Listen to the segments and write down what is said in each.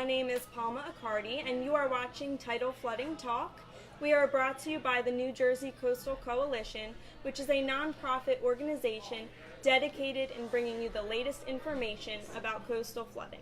my name is Palma Accardi, and you are watching Tidal Flooding Talk. We are brought to you by the New Jersey Coastal Coalition, which is a nonprofit organization dedicated in bringing you the latest information about coastal flooding.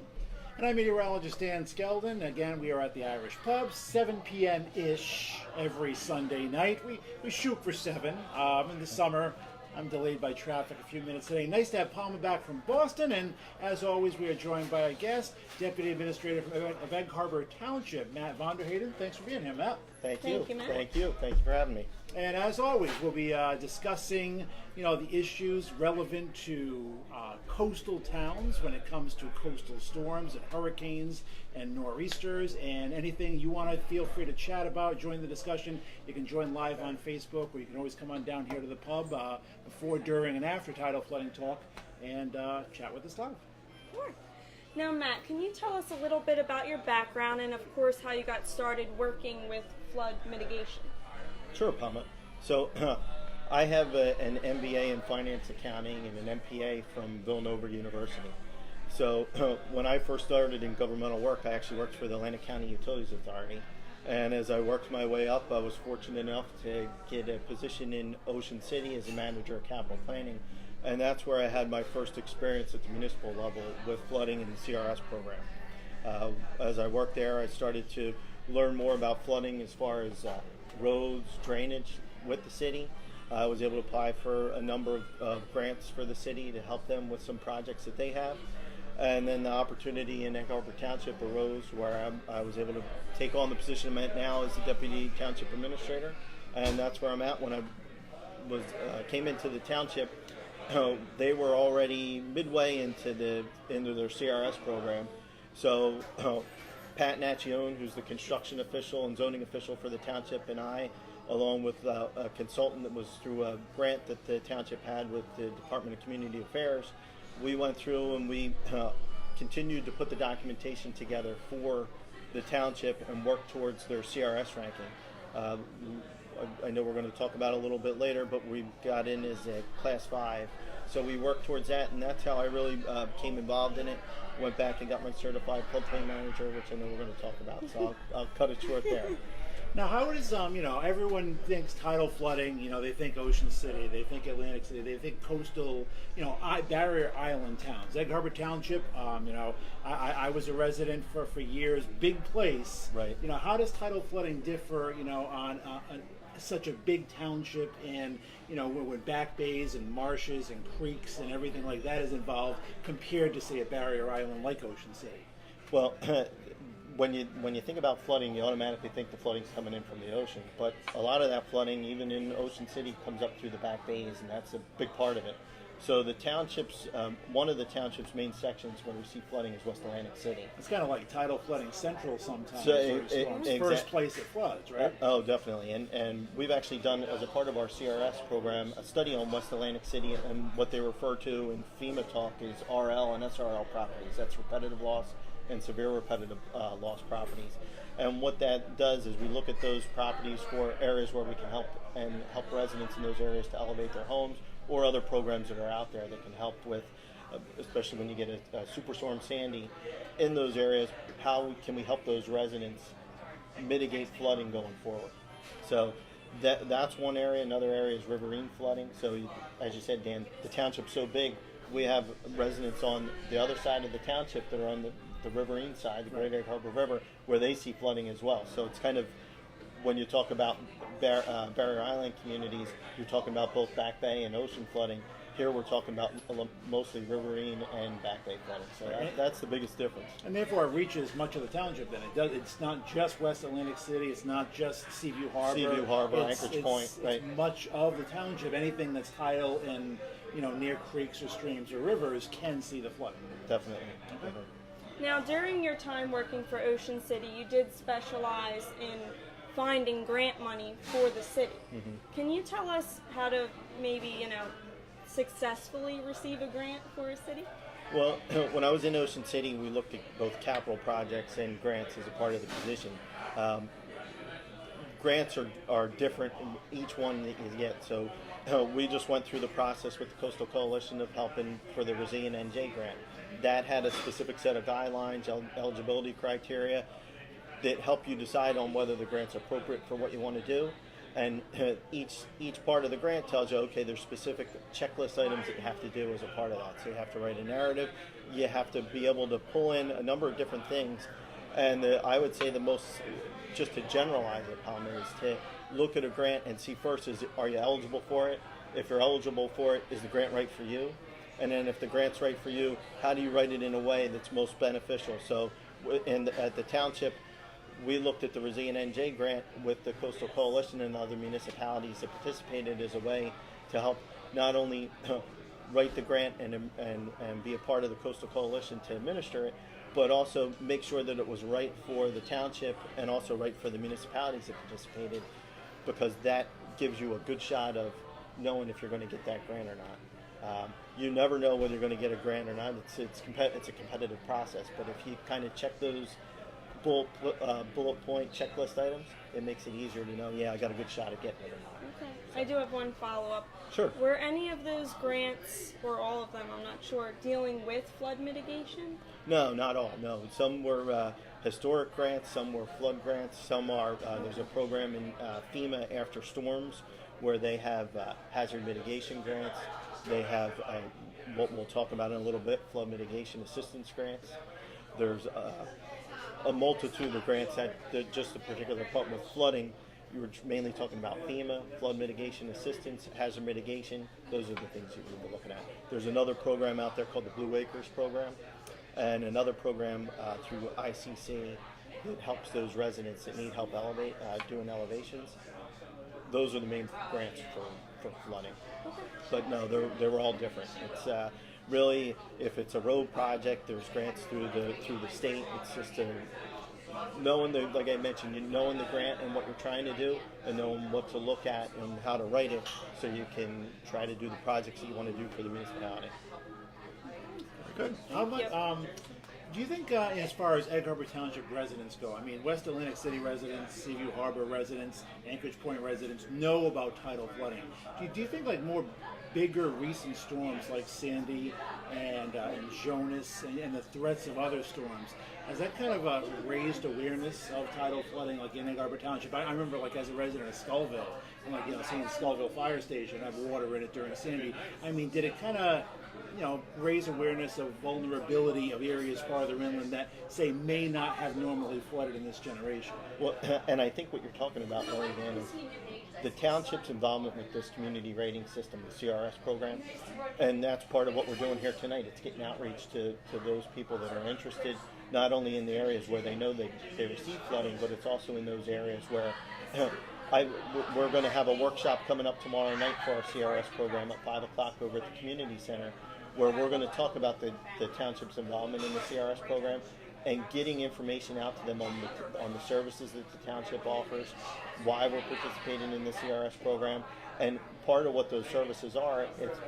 And I'm meteorologist Dan Skeldon. Again, we are at the Irish Pub, 7 p.m.-ish every Sunday night. We shoot for 7. In the summer, I'm delayed by traffic a few minutes today. Nice to have Palma back from Boston. And as always, we are joined by a guest, Deputy Administrator of Egg Harbor Township, Matt Hayden. Thanks for being here, Matt. Thank you. Matt. Thank you. Thanks for having me. And as always, we'll be discussing, the issues relevant to coastal towns when it comes to coastal storms and hurricanes and nor'easters, and anything you want to feel free to chat about, join the discussion. You can join live on Facebook, or you can always come on down here to the pub before, during, and after Tidal Flooding Talk and chat with us live. Sure. Now, Matt, can you tell us a little bit about your background and, of course, how you got started working with flood mitigation? Sure, Palma. So I have an MBA in Finance Accounting and an MPA from Villanova University. So when I first started in governmental work, I actually worked for the Atlantic County Utilities Authority. And as I worked my way up, I was fortunate enough to get a position in Ocean City as a manager of capital planning. And that's where I had my first experience at the municipal level with flooding and the CRS program. As I worked there, I started to learn more about flooding as far as roads, drainage with the city. I was able to apply for a number of grants for the city to help them with some projects that they have. And then the opportunity in Egg Harbor Township arose where I was able to take on the position I'm at now as the Deputy Township Administrator. And that's where I'm at. When I came into the township, they were already midway into their CRS program. So Pat Nachione, who's the construction official and zoning official for the township, and I, along with a consultant that was through a grant that the township had with the Department of Community Affairs, we went through and we continued to put the documentation together for the township and work towards their CRS ranking. I know we're going to talk about it a little bit later, but we got in as a Class 5. So we worked towards that, and that's how I really became involved in it. Went back and got my certified floodplain manager, which I know we're going to talk about, so I'll cut it short there. Now, how does, everyone thinks tidal flooding, they think Ocean City, they think Atlantic City, they think coastal, barrier island towns. Egg Harbor Township, I was a resident for years, big place. Right. How does tidal flooding differ, on such a big township, and when back bays and marshes and creeks and everything like that is involved, compared to, say, a barrier island like Ocean City? Well, when you think about flooding, you automatically think the flooding's coming in from the ocean, but a lot of that flooding, even in Ocean City, comes up through the back bays, and that's a big part of it. So the townships, one of the township's main sections where we see flooding is West Atlantic City. It's kind of like tidal flooding central sometimes. So first place it floods, right? Oh, definitely. And we've actually done, as a part of our CRS program, a study on West Atlantic City, and what they refer to in FEMA talk is RL and SRL properties. That's repetitive loss and severe repetitive loss properties. And what that does is we look at those properties for areas where we can help residents in those areas to elevate their homes, or other programs that are out there that can help with, especially when you get a Superstorm Sandy in those areas, how can we help those residents mitigate flooding going forward? So that's one area. Another area is Riverine Flooding. So as you said, Dan, the township's so big, we have residents on the other side of the township that are on the Riverine side, the Great Egg Harbor River, where they see flooding as well. So it's kind of, when you talk about barrier island communities, you're talking about both back bay and ocean flooding. Here we're talking about mostly riverine and back bay flooding. So that's the biggest difference. And therefore it reaches much of the township then. It's not just West Atlantic City, it's not just Seaview Harbor. Anchorage Point. Right. It's much of the township. Anything that's tidal and near creeks or streams or rivers can see the flooding. Definitely. Okay. Now, during your time working for Ocean City, you did specialize in finding grant money for the city. Mm-hmm. Can you tell us how to maybe, successfully receive a grant for a city? Well, when I was in Ocean City, we looked at both capital projects and grants as a part of the position. grants are different in each one that you get. So we just went through the process with the Coastal Coalition of helping for the Resilience NJ grant. That had a specific set of guidelines, eligibility criteria that help you decide on whether the grant's appropriate for what you want to do. And each part of the grant tells you, okay, there's specific checklist items that you have to do as a part of that. So you have to write a narrative, you have to be able to pull in a number of different things. And I would say the most, just to generalize it, Palma, is to look at a grant and see first, are you eligible for it? If you're eligible for it, is the grant right for you? And then if the grant's right for you, how do you write it in a way that's most beneficial? So at the township, we looked at the Resilience NJ grant with the Coastal Coalition and other municipalities that participated as a way to help not only write the grant and be a part of the Coastal Coalition to administer it, but also make sure that it was right for the township and also right for the municipalities that participated, because that gives you a good shot of knowing if you're going to get that grant or not. You never know whether you're going to get a grant or not. It's a competitive process, but if you kind of check those bullet point checklist items, it makes it easier to know, yeah, I got a good shot at getting it or not. Okay. I do have one follow-up. Sure. Were any of those grants, or all of them, I'm not sure, dealing with flood mitigation? No, not all. No, some were historic grants, some were flood grants, some are. There's a program in FEMA after storms where they have hazard mitigation grants. They have what we'll talk about in a little bit, flood mitigation assistance grants. There's a multitude of grants that just the particular part with flooding. You were mainly talking about FEMA, flood mitigation assistance, hazard mitigation. Those are the things you would be looking at. There's another program out there called the Blue Acres program, and another program through ICC that helps those residents that need help doing elevations. Those are the main grants for flooding. But no, they were all different. It's really, if it's a road project, there's grants through the state. It's just knowing like I mentioned, knowing the grant and what you're trying to do, and knowing what to look at and how to write it, so you can try to do the projects that you want to do for the municipality. Good. How about, do you think, as far as Egg Harbor Township residents go, I mean, West Atlantic City residents, Seaview Harbor residents, Anchorage Point residents know about tidal flooding? Do you think like more bigger recent storms like Sandy and Jonas and the threats of other storms, has that kind of raised awareness of tidal flooding, like in Egg Harbor Township? I remember, like, as a resident of Skullville, and seeing the Skullville fire station have water in it during Sandy. I mean, did it kind of raise awareness of vulnerability of areas farther inland that, say, may not have normally flooded in this generation? Well, and I think what you're talking about, Lori, Dan, is the township's involvement with this community rating system, the CRS program, and that's part of what we're doing here tonight. It's getting outreach to those people that are interested, not only in the areas where they know they receive flooding, but it's also in those areas where we're going to have a workshop coming up tomorrow night for our CRS program at 5 o'clock over at the community center, where we're going to talk about the township's involvement in the CRS program and getting information out to them on the services that the township offers, why we're participating in the CRS program, and part of what those services are, it's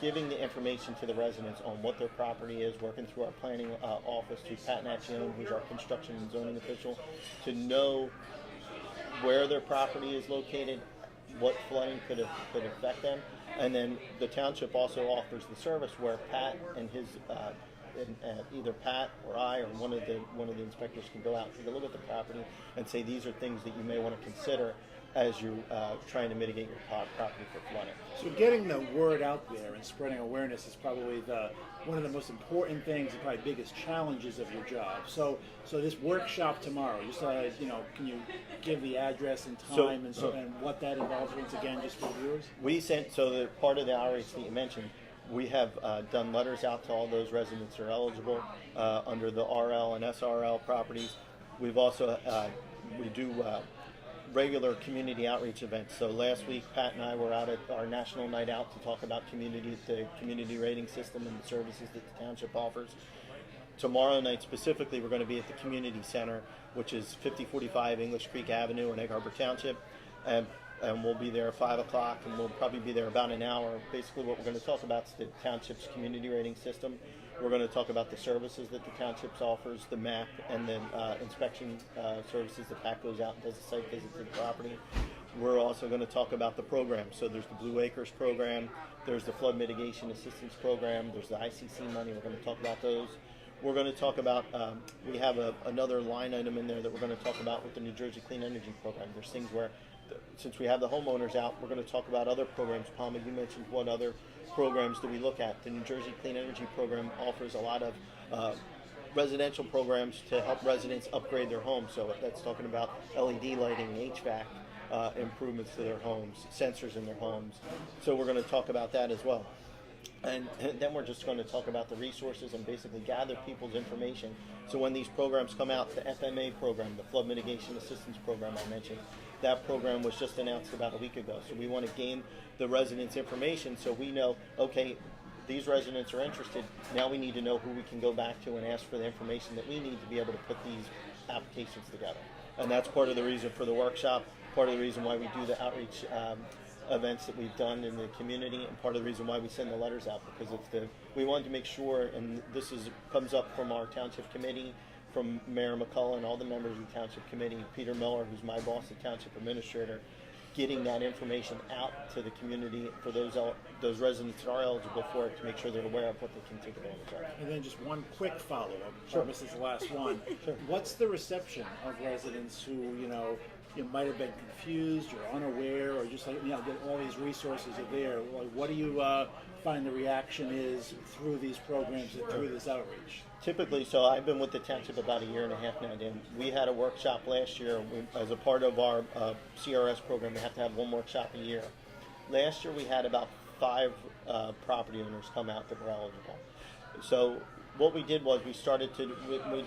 giving the information to the residents on what their property is, working through our planning office, through Pat Nachione, who's our construction and zoning official, to know where their property is located, what flooding could affect them. And then the township also offers the service where Pat and his either Pat or I or one of the inspectors can go out and take a look at the property and say, these are things that you may want to consider as you're trying to mitigate your property for flooding. So getting the word out there and spreading awareness is probably one of the most important things and probably biggest challenges of your job. So this workshop tomorrow, just can you give the address and time and what that involves once again, just for the viewers? The part of the outreach that you mentioned, we have done letters out to all those residents who are eligible under the RL and SRL properties. We've also we do regular community outreach events. So last week, Pat and I were out at our national night out to talk about the community rating system and the services that the township offers. Tomorrow night specifically, we're going to be at the community center, which is 5045 English Creek Avenue in Egg Harbor Township. And and we'll be there at 5 o'clock, and we'll probably be there about an hour. Basically, what we're going to talk about is the township's community rating system. We're going to talk about the services that the townships offers, the map, and then inspection services. The PAC goes out and does a site visit to the property. We're also going to talk about the program. So there's the Blue Acres program, there's the Flood Mitigation Assistance Program, there's the ICC money. We're going to talk about those. We're going to talk about, we have another line item in there that we're going to talk about with the New Jersey Clean Energy Program. There's things where, since we have the homeowners out, we're going to talk about other programs. Palma, you mentioned what other programs do we look at. The New Jersey Clean Energy Program offers a lot of residential programs to help residents upgrade their homes. So that's talking about LED lighting, HVAC, improvements to their homes, sensors in their homes. So we're going to talk about that as well. And then we're just going to talk about the resources and basically gather people's information. So when these programs come out, the FMA program, the Flood Mitigation Assistance Program I mentioned, that program was just announced about a week ago. So we want to gain the residents' information so we know, okay, these residents are interested. Now we need to know who we can go back to and ask for the information that we need to be able to put these applications together. And that's part of the reason for the workshop, part of the reason why we do the outreach events that we've done in the community, and part of the reason why we send the letters out, because we wanted to make sure, and this comes up from our township committee, from Mayor McCullough and all the members of the township committee, Peter Miller, who's my boss, the township administrator, getting that information out to the community for those residents that are eligible for it, to make sure they're aware of what they can take advantage of. And then just one quick follow-up. Sure. This is the last one. Sure. What's the reception of residents who, you might have been confused or unaware, or just all these resources are there? What do you find the reaction is through these programs and through this outreach? Typically, so I've been with the township about a year and a half now, Dan. We had a workshop last year. As a part of our CRS program, we have to have one workshop a year. Last year we had about 5 property owners come out that were eligible. So what we did was we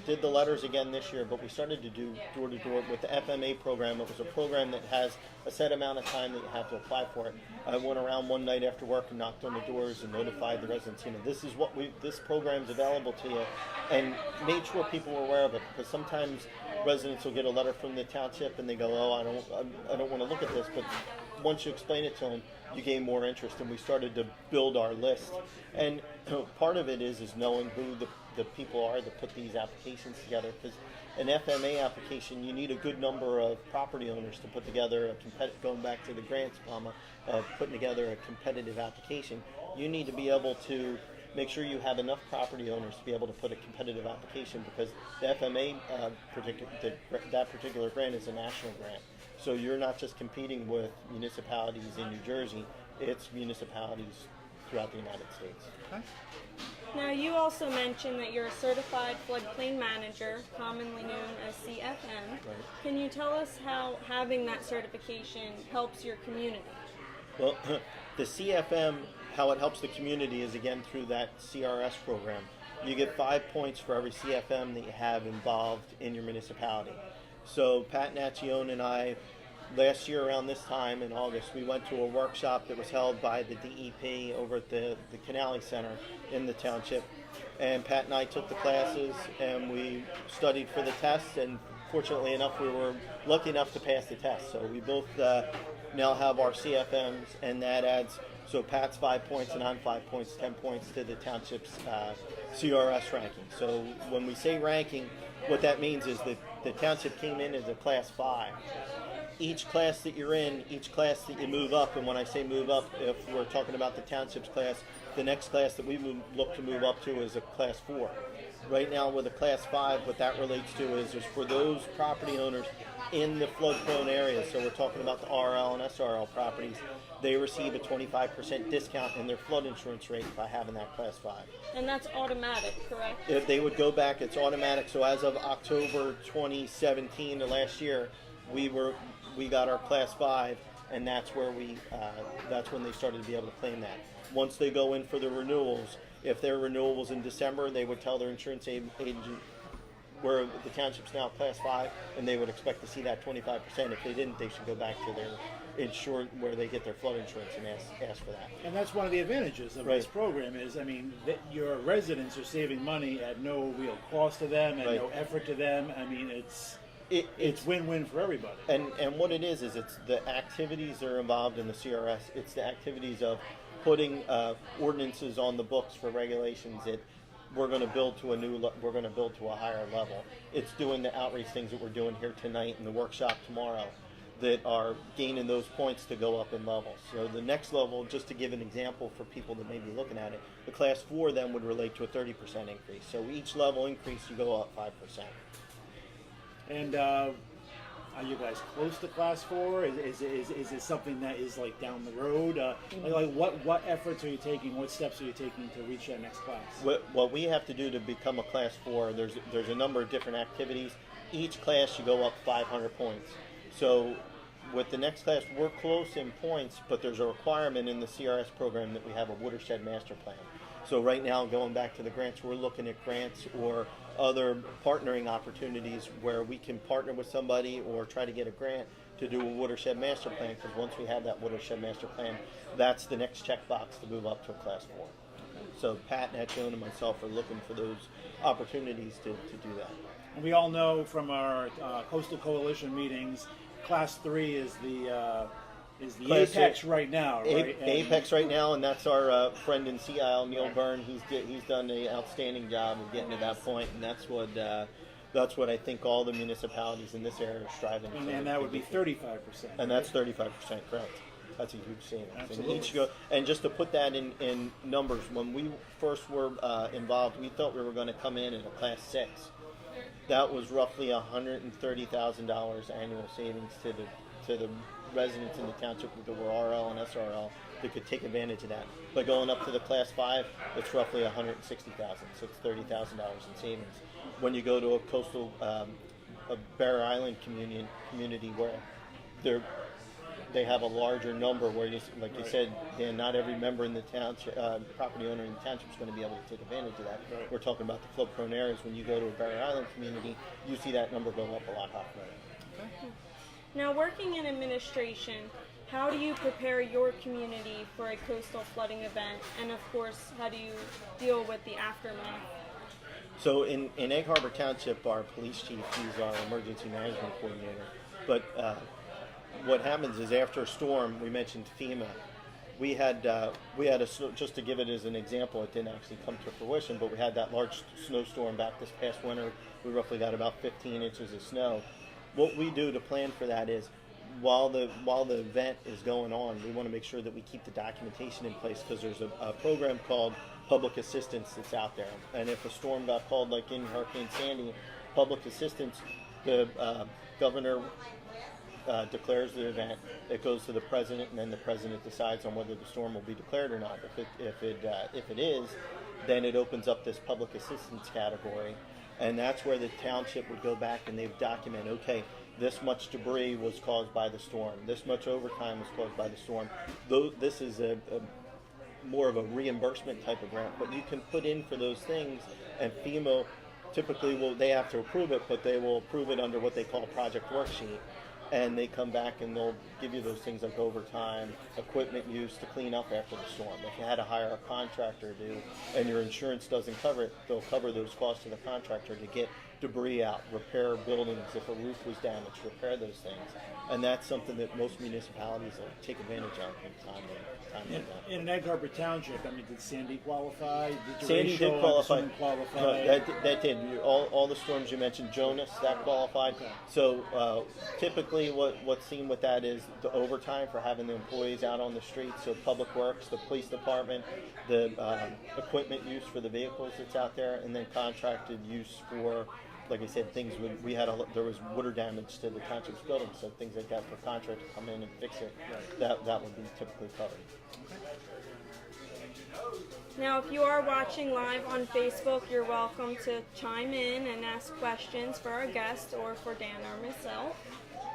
did the letters again this year, but we started to do door-to-door with the FMA program. It was a program that has a set amount of time that you have to apply for it. I went around one night after work and knocked on the doors and notified the residents, this program's available to you, and made sure people were aware of it, because sometimes residents will get a letter from the township and they go, I don't want to look at this, but once you explain it to them, you gain more interest, and we started to build our list. And part of it is knowing who the people are that put these applications together, because an FMA application, you need a good number of property owners to put together going back to the grants, Palma, putting together a competitive application. You need to be able to make sure you have enough property owners to be able to put a competitive application, because the FMA that particular grant is a national grant. So you're not just competing with municipalities in New Jersey, it's municipalities throughout the United States. Okay. Now, you also mentioned that you're a certified floodplain manager, commonly known as CFM. Right. Can you tell us how having that certification helps your community? Well, the CFM, how it helps the community is, again, through that CRS program. You get 5 points for every CFM that you have involved in your municipality. So Pat Nacione and I, last year around this time in August, we went to a workshop that was held by the DEP over at the Canale Center in the township. And Pat and I took the classes and we studied for the test, and fortunately enough we were lucky enough to pass the test. So we both now have our CFMs, and that adds, so Pat's 5 points and I'm 5 points, 10 points to the township's CRS ranking. So when we say ranking, what that means is that the township came in as a class 5. Each class that you're in, each class that you move up, and when I say move up, if we're talking about the township's class, the next class that we look to move up to is a class 4. Right now with a class 5, what that relates to is for those property owners in the flood-prone areas, so we're talking about the RL and SRL properties, they receive a 25% discount in their flood insurance rate by having that class 5. And that's automatic, correct? If they would go back, it's automatic. So as of October 2017, the last year, we got our class 5, and that's when they started to be able to claim that. Once they go in for the renewals, if their renewal was in December, they would tell their insurance agent where the township's now class 5, and they would expect to see that 25%. If they didn't, they should go back to their insured where they get their flood insurance and ask for that. And that's one of the advantages of this program is, your residents are saving money at no real cost to them and no effort to them. It's it's win-win for everybody. And what it is it's the activities that are involved in the CRS. It's the activities of putting ordinances on the books for regulations that we're going to build to we're going to build to a higher level. It's doing the outreach things that we're doing here tonight and the workshop tomorrow that are gaining those points to go up in levels. So the next level, just to give an example for people that may be looking at it, the class 4 then would relate to a 30% increase. So each level increase, you go up 5%. And are you guys close to class 4? Is it something that is like down the road? Like what efforts are you taking? What steps are you taking to reach that next class? What we have to do to become a class 4, there's a number of different activities. Each class you go up 500 points. So with the next class, we're close in points, but there's a requirement in the CRS program that we have a watershed master plan. So right now, going back to the grants, we're looking at grants or other partnering opportunities where we can partner with somebody or try to get a grant to do a watershed master plan, because once we have that watershed master plan, that's the next checkbox to move up to a class 4. So Pat, Natchone, and myself are looking for those opportunities to do that. And we all know from our Coastal Coalition meetings, Class 3 is the apex right now, right? Apex right now, and that's our friend in Sea Isle, Neil Byrne. He's done an outstanding job of getting to that point, and that's what I think all the municipalities in this area are striving for. And that would be 35%. And that's 35%, correct. That's a huge savings. Absolutely. And just to put that in numbers, when we first were involved, we thought we were going to come in at a Class 6. That was roughly $130,000 annual savings to the residents in the township that were RL and SRL that could take advantage of that. But going up to the Class 5, it's roughly $160,000, so it's $30,000 in savings. When you go to a coastal, a Barrier Island community where they have a larger number, where like you said, Dan, not every member in the township, property owner in the township is going to be able to take advantage of that. Right. We're talking about the flood-prone areas. When you go to a Barrier Island community, you see that number go up a lot higher. Okay. Now, working in administration, how do you prepare your community for a coastal flooding event? And of course, how do you deal with the aftermath? So in Egg Harbor Township, our police chief, he's our emergency management coordinator. But what happens is after a storm, we mentioned FEMA, we had just to give it as an example, it didn't actually come to fruition, but we had that large snowstorm back this past winter. We roughly got about 15 inches of snow. What we do to plan for that is, while the event is going on, we want to make sure that we keep the documentation in place, because there's a program called public assistance that's out there. And if a storm got called, like in Hurricane Sandy, public assistance, the governor declares the event. It goes to the president, and then the president decides on whether the storm will be declared or not. If it is, then it opens up this public assistance category, and that's where the township would go back and they've documented, okay, this much debris was caused by the storm, this much overtime was caused by the storm. Though this is a more of a reimbursement type of grant, but you can put in for those things, and FEMA typically they have to approve it, but they will approve it under what they call a project worksheet. And they come back and they'll give you those things like overtime, equipment use to clean up after the storm. If you had to hire a contractor to, and your insurance doesn't cover it, they'll cover those costs to the contractor to get debris out, repair buildings if a roof was damaged, repair those things. And that's something that most municipalities will take advantage of from time to time. In an Egg Harbor Township, I mean, did Sandy qualify? Did Sandy did qualify. No, that did. All the storms you mentioned, Jonas, that qualified. Okay. So typically what's seen with that is the overtime for having the employees out on the streets. So Public Works, the police department, the equipment use for the vehicles that's out there, and then contracted use for, like I said, things there was water damage to the township's building, so things like that for contractors to come in and fix it, that would be typically covered. Now, if you are watching live on Facebook, you're welcome to chime in and ask questions for our guest or for Dan or myself.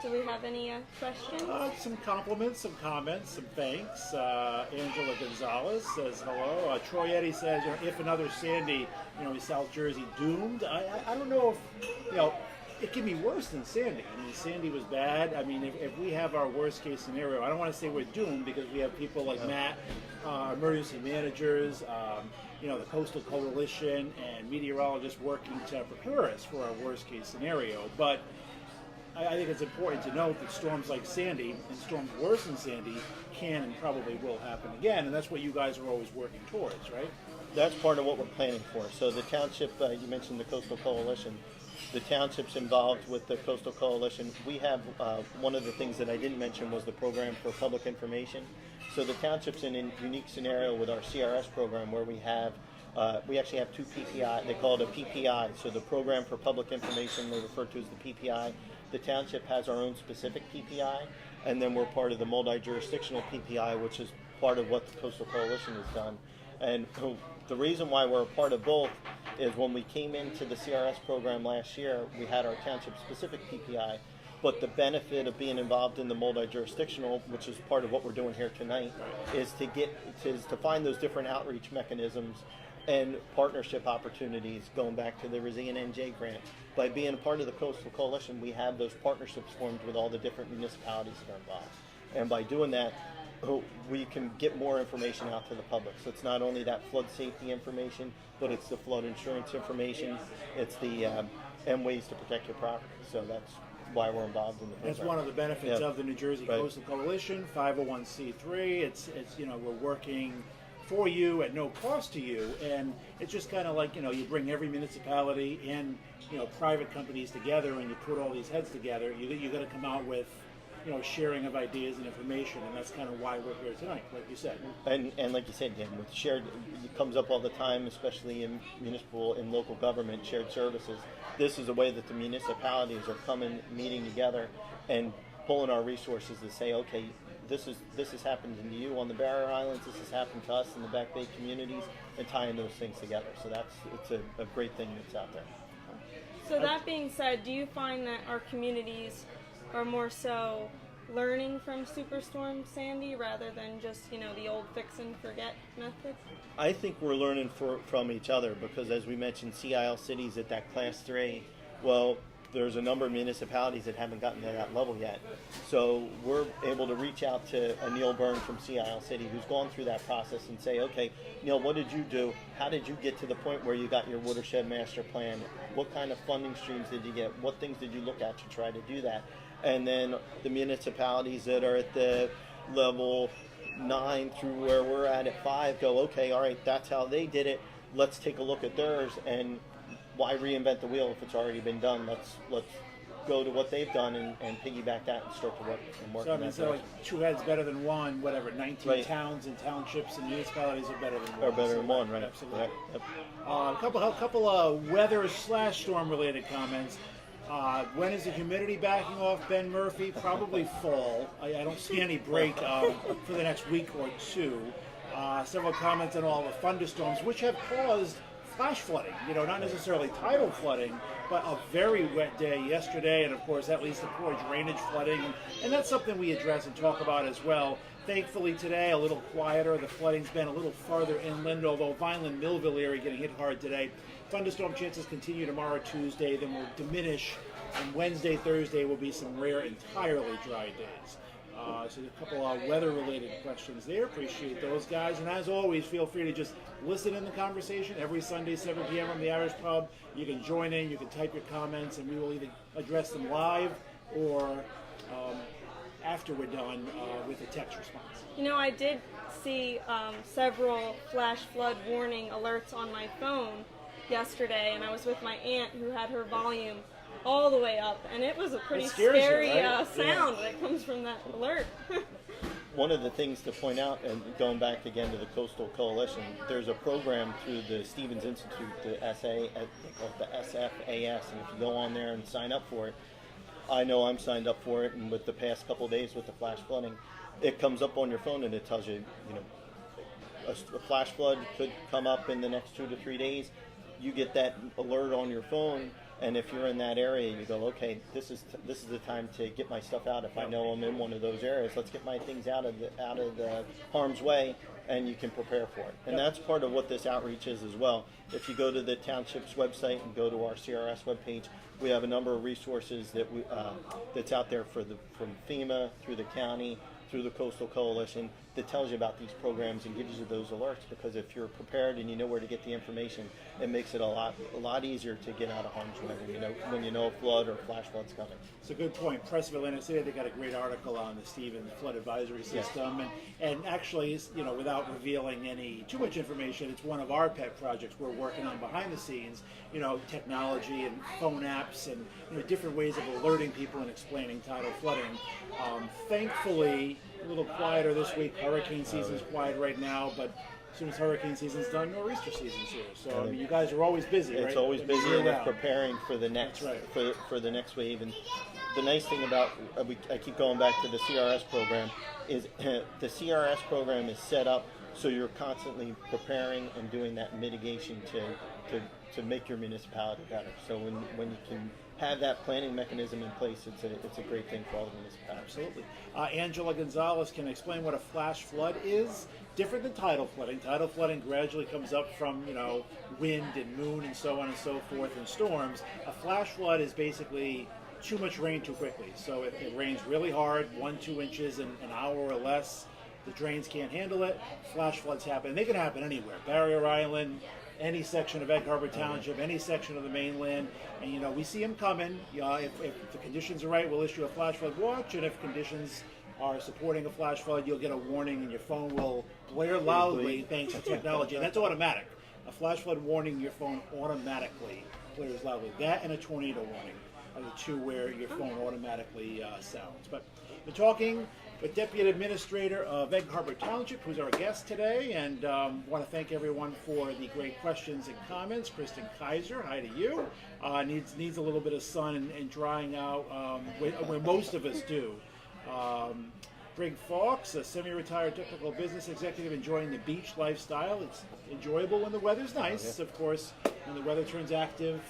Do we have any questions? Some compliments, some comments, some thanks. Angela Gonzalez says hello. Troy Eddy says, if another Sandy, is South Jersey doomed? I don't know if, it can be worse than Sandy. I mean, Sandy was bad. I mean, if we have our worst case scenario, I don't want to say we're doomed, because we have people like Matt, emergency managers, the Coastal Coalition, and meteorologists working to prepare us for our worst case scenario. But I think it's important to note that storms like Sandy and storms worse than Sandy can and probably will happen again, and that's what you guys are always working towards, right? That's part of what we're planning for. So the township, you mentioned the Coastal Coalition. The township's involved with the Coastal Coalition. We have one of the things that I didn't mention was the program for public information. So the township's in a unique scenario with our CRS program where we actually have two PPI. They call it a PPI. So the program for public information they refer to as the PPI. The township has our own specific PPI, and then we're part of the multi-jurisdictional PPI, which is part of what the Coastal Coalition has done. And the reason why we're a part of both is when we came into the CRS program last year, we had our township-specific PPI, but the benefit of being involved in the multi-jurisdictional, which is part of what we're doing here tonight, is to find those different outreach mechanisms and partnership opportunities, going back to the Resilience NJ grant. By being a part of the Coastal Coalition, we have those partnerships formed with all the different municipalities that are involved. And by doing that, we can get more information out to the public. So it's not only that flood safety information, but it's the flood insurance information, it's the and ways to protect your property. So that's why we're involved in the program. That's one of the benefits of the New Jersey Right. Coastal Coalition, 501c3. It's we're working for you at no cost to you, and it's just kind of like you bring every municipality and private companies together, and you put all these heads together. You got to come out with sharing of ideas and information, and that's kind of why we're here tonight, like you said. And like you said, Dan, with shared, it comes up all the time, especially in municipal and local government, shared services. This is a way that the municipalities are coming, meeting together, and pulling our resources to say, okay, this has happened to you on the Barrier Islands, this has happened to us in the Back Bay communities, and tying those things together. So it's a great thing that's out there. So that being said, do you find that our communities are more so learning from Superstorm Sandy rather than just, the old fix and forget method? I think we're learning from each other because, as we mentioned, CIL cities at that class 3, well, there's a number of municipalities that haven't gotten to that level yet. So we're able to reach out to a Neil Byrne from CIL City who's gone through that process and say, okay, Neil, what did you do? How did you get to the point where you got your watershed master plan? What kind of funding streams did you get? What things did you look at to try to do that? And then the municipalities that are at the level 9 through where we're at 5 go, okay, all right, that's how they did it. Let's take a look at theirs, and why reinvent the wheel if it's already been done? Let's go to what they've done and piggyback that and start to work So in that so direction. like 2 heads better than one, whatever, 19 Right. towns and townships and municipalities are better than one. Or better So than one, right? Absolutely. Yep. A couple of weather / storm related comments. When is the humidity backing off, Ben Murphy? Probably fall. I don't see any break for the next week or two. Several comments on all the thunderstorms, which have caused flash flooding. Not necessarily tidal flooding, but a very wet day yesterday, and of course that leads to poor drainage flooding, and that's something we address and talk about as well. Thankfully today, a little quieter. The flooding's been a little farther inland, although Vineland, Millville area getting hit hard today. Thunderstorm chances continue tomorrow, Tuesday, then will diminish, and Wednesday, Thursday will be some rare, entirely dry days. So a couple of weather-related questions there. Appreciate those, guys. And as always, feel free to just listen in the conversation every Sunday, 7 p.m. from the Irish Pub. You can join in, you can type your comments, and we will either address them live or after we're done with a text response. I did see several flash flood warning alerts on my phone yesterday, and I was with my aunt who had her volume all the way up, and it was a pretty scary sound that comes from that alert. One of the things to point out, and going back again to the Coastal Coalition, there's a program through the Stevens Institute, the SFAS, and if you go on there and sign up for it, I know I'm signed up for it, and with the past couple of days with the flash flooding, it comes up on your phone and it tells you, a flash flood could come up in the next 2 to 3 days. You get that alert on your phone, and if you're in that area, you go, okay, this is the time to get my stuff out. If I know I'm in one of those areas, let's get my things out of the harm's way, and you can prepare for it. And that's part of what this outreach is as well. If you go to the township's website and go to our CRS webpage, we have a number of resources that that's out there from FEMA through the county through the Coastal Coalition that tells you about these programs and gives you those alerts, because if you're prepared and you know where to get the information, it makes it a lot easier to get out of harm's way when you know a flood or flash flood's coming. It's a good point. Press of Atlantic City, they got a great article on the Stevens Flood Advisory System, and actually, without revealing too much information, it's one of our pet projects we're working on behind the scenes. Technology and phone apps and different ways of alerting people and explaining tidal flooding. Thankfully, a little quieter this week. Hurricane season's quiet right now, but as soon as hurricane season's done, nor'easter season's here. So you guys are always busy, right? It's always busy, and we're preparing for the next for the next wave. And the nice thing about I keep going back to the CRS program is the CRS program is set up so you're constantly preparing and doing that mitigation to make your municipality better. So when you can have that planning mechanism in place, it's a great thing for all the municipalities. Absolutely. Angela Gonzalez can explain what a flash flood is. Different than tidal flooding. Tidal flooding gradually comes up from wind and moon and so on and so forth and storms. A flash flood is basically too much rain too quickly. So if it rains really hard, 1-2 inches in an hour or less, the drains can't handle it. Flash floods happen. They can happen anywhere. Barrier Island, any section of Egg Harbor Township, any section of the mainland, and we see them coming. If the conditions are right, we'll issue a flash flood watch, and if conditions are supporting a flash flood, you'll get a warning, and your phone will blare loudly thanks to technology, and that's automatic. A flash flood warning, your phone automatically blares loudly. That and a tornado warning are the two where your phone automatically sounds. But we're talking with Deputy Administrator of Egg Harbor Township, who's our guest today, and want to thank everyone for the great questions and comments. Kristen Kaiser, hi to you. Needs a little bit of sun and drying out, where most of us do. Greg Fawkes, a semi-retired technical business executive, enjoying the beach lifestyle. It's enjoyable when the weather's nice. Of course, when the weather turns active,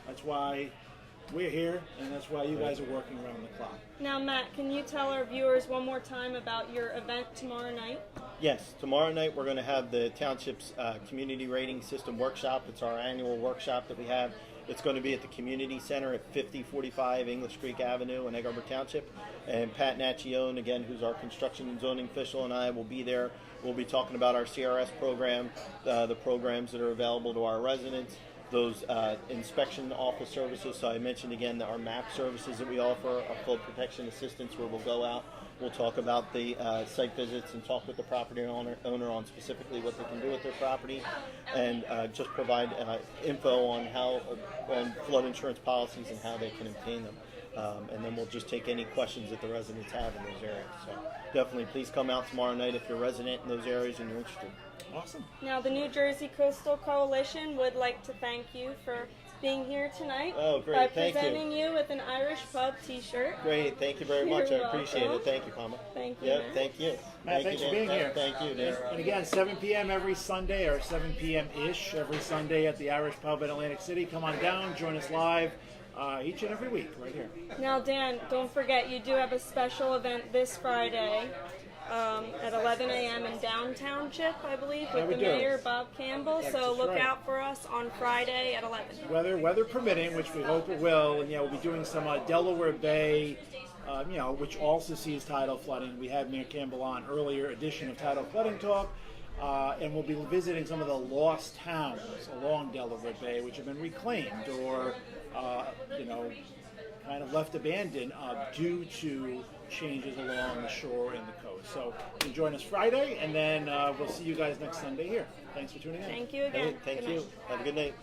that's why we're here, and that's why you guys are working around the clock. Now, Matt, can you tell our viewers one more time about your event tomorrow night? Yes, tomorrow night we're going to have the Township's Community Rating System Workshop. It's our annual workshop that we have. It's going to be at the Community Center at 5045 English Creek Avenue in Egg Harbor Township. And Pat Nachione, again, who's our construction and zoning official, and I will be there. We'll be talking about our CRS program, the programs that are available to our residents, those inspection office services. So I mentioned again that our MAP services that we offer, our flood protection assistance, where we'll go out. We'll talk about the site visits and talk with the property owner on specifically what they can do with their property, and just provide info on on flood insurance policies and how they can obtain them. And then we'll just take any questions that the residents have in those areas. So definitely please come out tomorrow night if you're a resident in those areas and you're interested. Awesome. Now, the New Jersey Coastal Coalition would like to thank you for being here tonight. Oh, great. By Thank you. presenting you with an Irish Pub t-shirt. Great. Thank you very much. You're I appreciate welcome. it. Thank you, Palma. Thank you, Yeah, Matt. thank you. Matt, thanks for being here. Thank you, Dan. And again, 7 p.m. every Sunday, or 7 p.m.-ish every Sunday at the Irish Pub in Atlantic City. Come on down, join us live each and every week right here. Now, Dan, don't forget, you do have a special event this Friday at 11 a.m. in Township, I believe, with the mayor, Bob Campbell. So look out for us on Friday at 11. Weather permitting, which we hope it will. And we'll be doing some Delaware Bay, which also sees tidal flooding. We had Mayor Campbell on earlier edition of Tidal Flooding Talk. And we'll be visiting some of the lost towns along Delaware Bay, which have been reclaimed or, kind of left abandoned due to changes along the shore and the coast. So you can join us Friday, and then we'll see you guys next Sunday here. Thanks for tuning in. Thank you again. Hey, thank Good you. night. Have a good night.